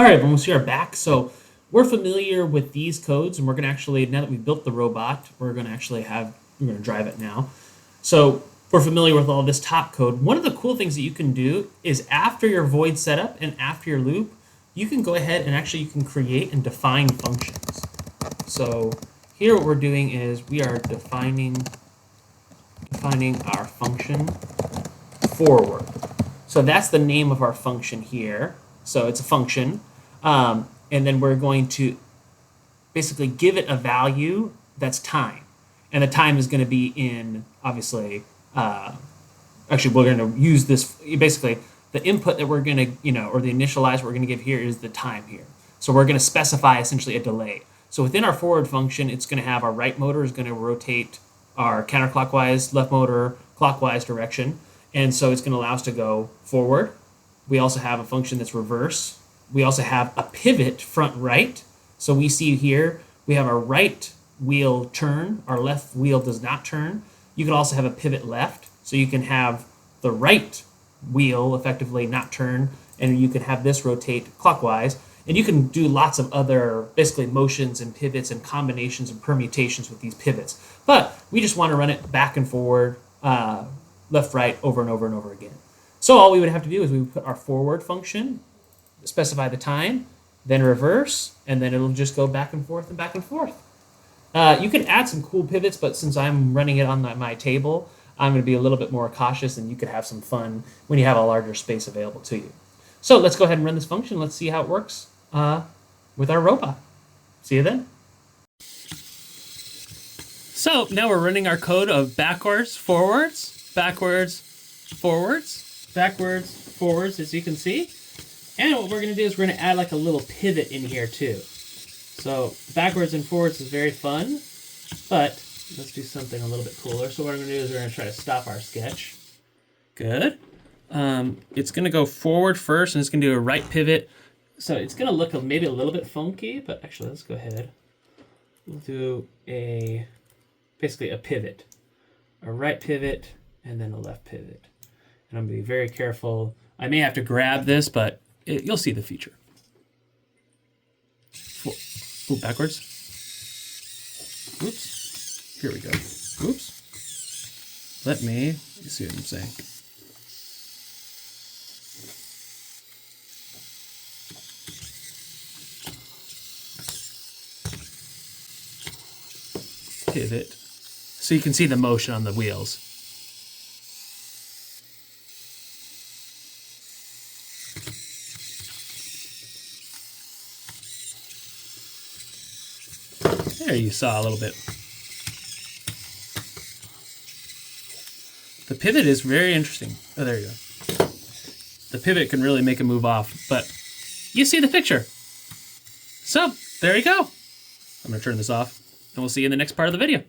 All right, everyone, so we are back. So we're familiar with these codes, and we're going to actually, now that we've built the robot, we're going to drive it now. So we're familiar with all this top code. One of the cool things that you can do is after your void setup and after your loop, you can go ahead and actually you can create and define functions. So here what we're doing is we are defining our function forward. So that's the name of our function here. So it's a function. And then we're going to basically give it a value that's time. And the time is going to be in, obviously, actually, we're going to use this, basically, the input that we're going to, or the initialize we're going to give here is the time here. So we're going to specify essentially a delay. So within our forward function, it's going to have our right motor is going to rotate our counterclockwise, left motor, clockwise direction. And so it's going to allow us to go forward. We also have a function that's reverse. We also have a pivot front right. So we see here, we have our right wheel turn, our left wheel does not turn. You can also have a pivot left. So you can have the right wheel effectively not turn, and you can have this rotate clockwise. And you can do lots of other basically motions and pivots and combinations and permutations with these pivots. But we just want to run it back and forward, left, right, over and over and over again. So all we would have to do is we would put our forward function, specify the time, then reverse, and then it'll just go back and forth and back and forth. You can add some cool pivots, but since I'm running it on my table, I'm going to be a little bit more cautious, and you could have some fun when you have a larger space available to you. So let's go ahead and run this function. Let's see how it works with our robot. See you then. So now we're running our code of backwards, forwards, backwards, forwards, backwards, forwards, as you can see. And what we're going to do is we're going to add like a little pivot in here too. So backwards and forwards is very fun, but let's do something a little bit cooler. So what I'm going to do is we're going to try to stop our sketch. Good. It's going to go forward first, and it's going to do a right pivot. So it's going to look maybe a little bit funky, but actually let's go ahead. We'll do basically a pivot, a right pivot, and then a left pivot. And I'm going to be very careful. I may have to grab this, but you'll see the feature. Ooh, backwards. Oops. Here we go. Oops. Let me see what I'm saying. Pivot. So you can see the motion on the wheels. There you saw a little bit. The pivot is very interesting. Oh, there you go. The pivot can really make a move off, but you see the picture. So there you go. I'm going to turn this off, and we'll see you in the next part of the video.